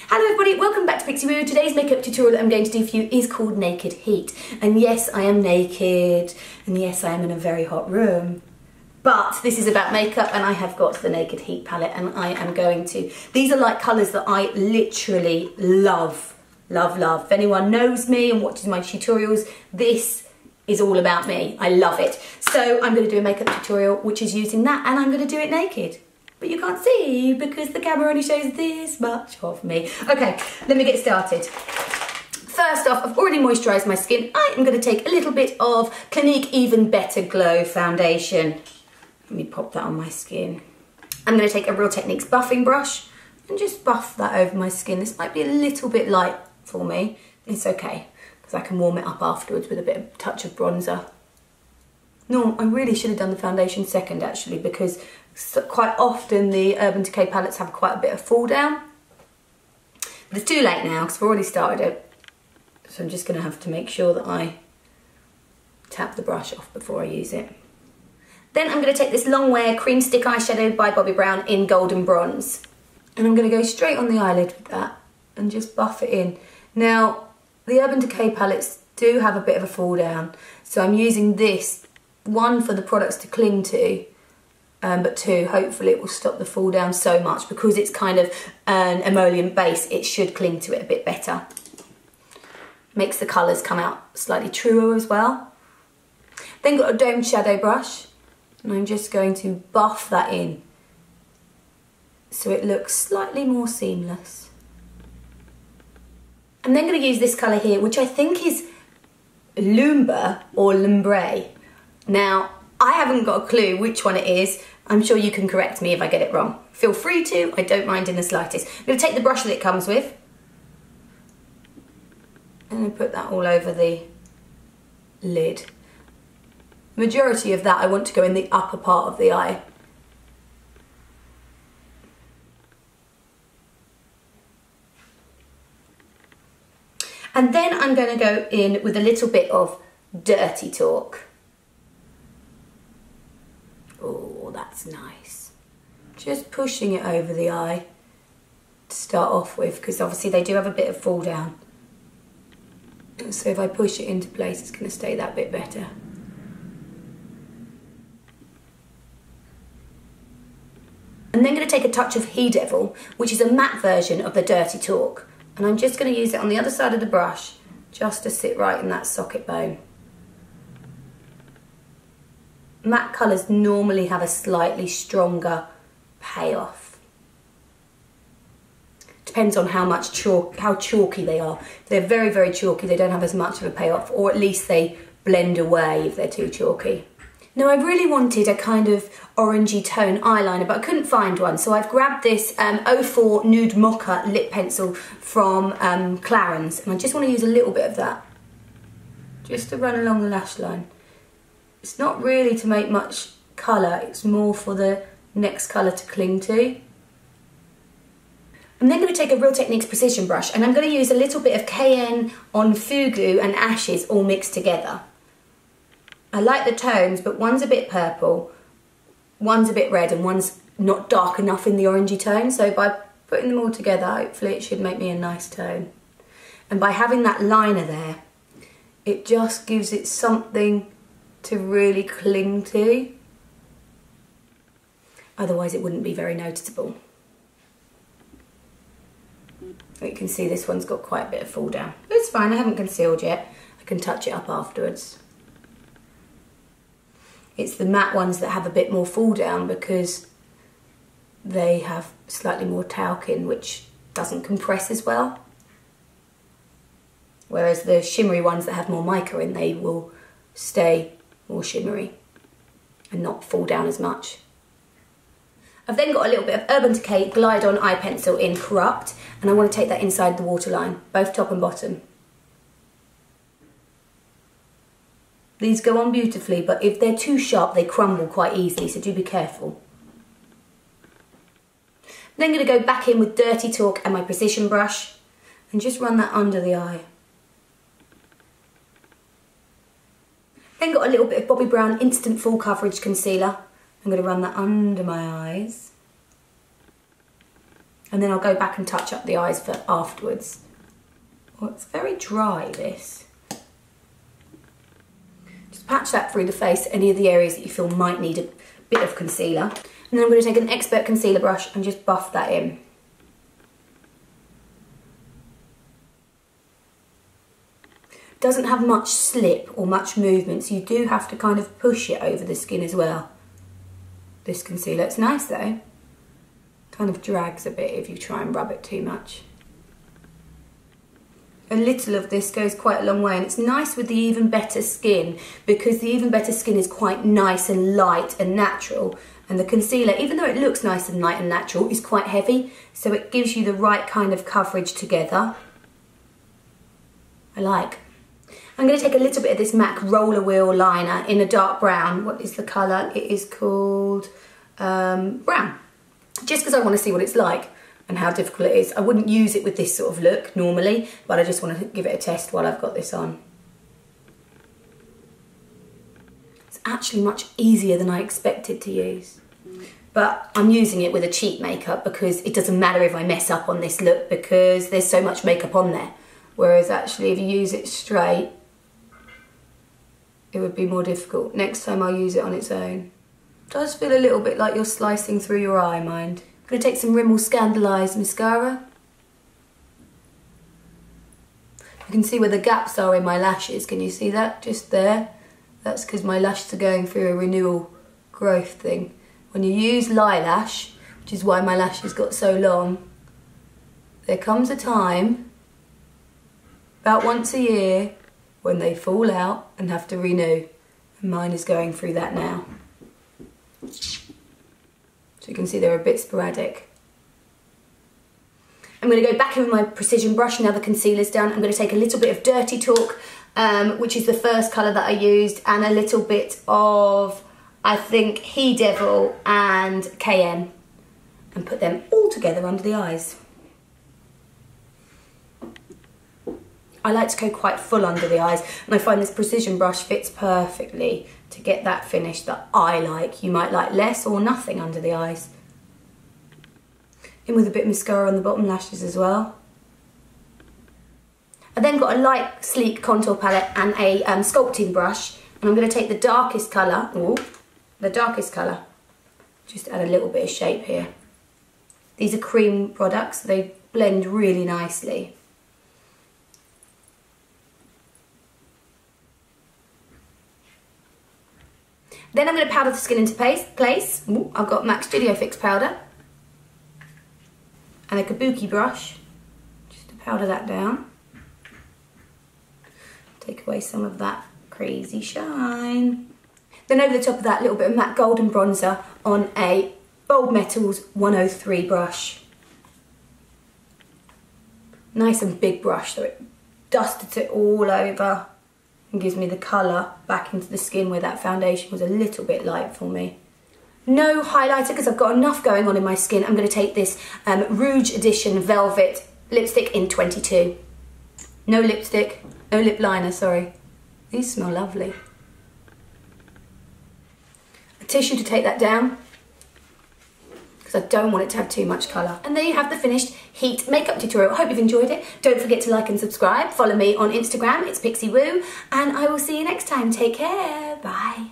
Hello everybody, welcome back to Pixie Woo. Today's makeup tutorial that I'm going to do for you is called Naked Heat. And yes, I am naked, and yes, I am in a very hot room. But this is about makeup, and I have got the Naked Heat palette, and I am going to... These are like colours that I literally love, love, love. If anyone knows me and watches my tutorials, this is all about me. I love it. So I'm going to do a makeup tutorial which is using that, and I'm going to do it naked. But you can't see because the camera only shows this much of me. Okay, let me get started. First off, I've already moisturised my skin. I am going to take a little bit of Clinique Even Better Glow foundation. Let me pop that on my skin. I'm going to take a Real Techniques buffing brush and just buff that over my skin. This might be a little bit light for me. It's okay, because I can warm it up afterwards with a bit of touch of bronzer. No, I really should have done the foundation second actually, because quite often the Urban Decay palettes have quite a bit of fall down. But it's too late now because we've already started it. So I'm just going to have to make sure that I tap the brush off before I use it. Then I'm going to take this Longwear Cream Stick Eyeshadow by Bobbi Brown in Golden Bronze. And I'm going to go straight on the eyelid with that and just buff it in. Now, the Urban Decay palettes do have a bit of a fall down. So I'm using this, one, for the products to cling to, but two, hopefully it will stop the fall down so much because it's kind of an emollient base, it should cling to it a bit better. Makes the colours come out slightly truer as well. Then got a domed shadow brush, and I'm just going to buff that in so it looks slightly more seamless. I'm then going to use this colour here, which I think is Lumbre or Lumbre. Now, I haven't got a clue which one it is. I'm sure you can correct me if I get it wrong. Feel free to, I don't mind in the slightest. I'm going to take the brush that it comes with and I put that all over the lid. The majority of that I want to go in the upper part of the eye. And then I'm going to go in with a little bit of Dirty Talk. Oh, that's nice. Just pushing it over the eye to start off with, because obviously they do have a bit of fall down. So if I push it into place, it's going to stay that bit better. I'm then going to take a touch of He Devil, which is a matte version of the Dirty Talk. And I'm just going to use it on the other side of the brush, just to sit right in that socket bone. Matte colours normally have a slightly stronger payoff. Depends on how chalky they are. If they're very, very chalky, they don't have as much of a payoff, or at least they blend away if they're too chalky. Now, I really wanted a kind of orangey tone eyeliner, but I couldn't find one, so I've grabbed this 04 Nude Mocha lip pencil from Clarins, and I just want to use a little bit of that, just to run along the lash line. It's not really to make much colour, it's more for the next colour to cling to. I'm then going to take a Real Techniques precision brush, and I'm going to use a little bit of Cayenne on Fugu and Ashes all mixed together. I like the tones, but one's a bit purple, one's a bit red, and one's not dark enough in the orangey tone. So by putting them all together, hopefully it should make me a nice tone. And by having that liner there, it just gives it something to really cling to. Otherwise it wouldn't be very noticeable. You can see this one's got quite a bit of fall down. It's fine, I haven't concealed yet. I can touch it up afterwards. It's the matte ones that have a bit more fall down because they have slightly more talc in, which doesn't compress as well. Whereas the shimmery ones that have more mica in, they will stay more shimmery and not fall down as much. I've then got a little bit of Urban Decay Glide On Eye Pencil in Corrupt, and I want to take that inside the waterline, both top and bottom. These go on beautifully, but if they're too sharp, they crumble quite easily, so do be careful. I'm then going to go back in with Dirty Talk and my precision brush and just run that under the eye. Then got a little bit of Bobbi Brown Instant Full Coverage Concealer. I'm going to run that under my eyes. and then I'll go back and touch up the eyes for afterwards. Well, it's very dry, this. Just patch that through the face, any of the areas that you feel might need a bit of concealer. And then I'm going to take an expert concealer brush and just buff that in. Doesn't have much slip or much movement, so you do have to kind of push it over the skin as well. This concealer, it's nice though. Kind of drags a bit if you try and rub it too much. A little of this goes quite a long way, and it's nice with the Even Better skin because the Even Better skin is quite nice and light and natural, and the concealer, even though it looks nice and light and natural, is quite heavy, so it gives you the right kind of coverage together. I like. I'm going to take a little bit of this MAC Roller Wheel liner in a dark brown. What is the colour? It is called brown. Just because I want to see what it's like and how difficult it is. I wouldn't use it with this sort of look normally, but I just want to give it a test while I've got this on. It's actually much easier than I expected to use. But I'm using it with a cheap makeup because it doesn't matter if I mess up on this look because there's so much makeup on there. Whereas actually if you use it straight, it would be more difficult. Next time I'll use it on its own. It does feel a little bit like you're slicing through your eye, mind. I'm going to take some Rimmel Scandalised mascara. You can see where the gaps are in my lashes. Can you see that? Just there. That's because my lashes are going through a renewal growth thing. When you use Lilash, which is why my lashes got so long, there comes a time, about once a year, when they fall out and have to renew. And mine is going through that now. So you can see they're a bit sporadic. I'm going to go back in with my precision brush now the concealer's done. I'm going to take a little bit of Dirty Talk, which is the first colour that I used, and a little bit of, I think, He Devil and KM, and put them all together under the eyes. I like to go quite full under the eyes, and I find this precision brush fits perfectly to get that finish that I like. You might like less or nothing under the eyes. In with a bit of mascara on the bottom lashes as well. I then got a light, sleek contour palette and a sculpting brush, and I'm going to take the darkest colour, just add a little bit of shape here. These are cream products, they blend really nicely. Then I'm going to powder the skin into place. Ooh, I've got MAC Studio Fix powder and a kabuki brush just to powder that down. Take away some of that crazy shine. Then over the top of that, a little bit of matte golden bronzer on a Bold Metals 103 brush. Nice and big brush so it dusted it all over and gives me the colour back into the skin where that foundation was a little bit light for me. No highlighter because I've got enough going on in my skin. I'm going to take this Rouge Edition Velvet lipstick in 22. No lipstick, no lip liner, sorry. These smell lovely. A tissue to take that down because I don't want it to have too much colour. And there you have the finished Heat makeup tutorial. I hope you've enjoyed it. Don't forget to like and subscribe. Follow me on Instagram, it's Pixie Woo, and I will see you next time. Take care, bye.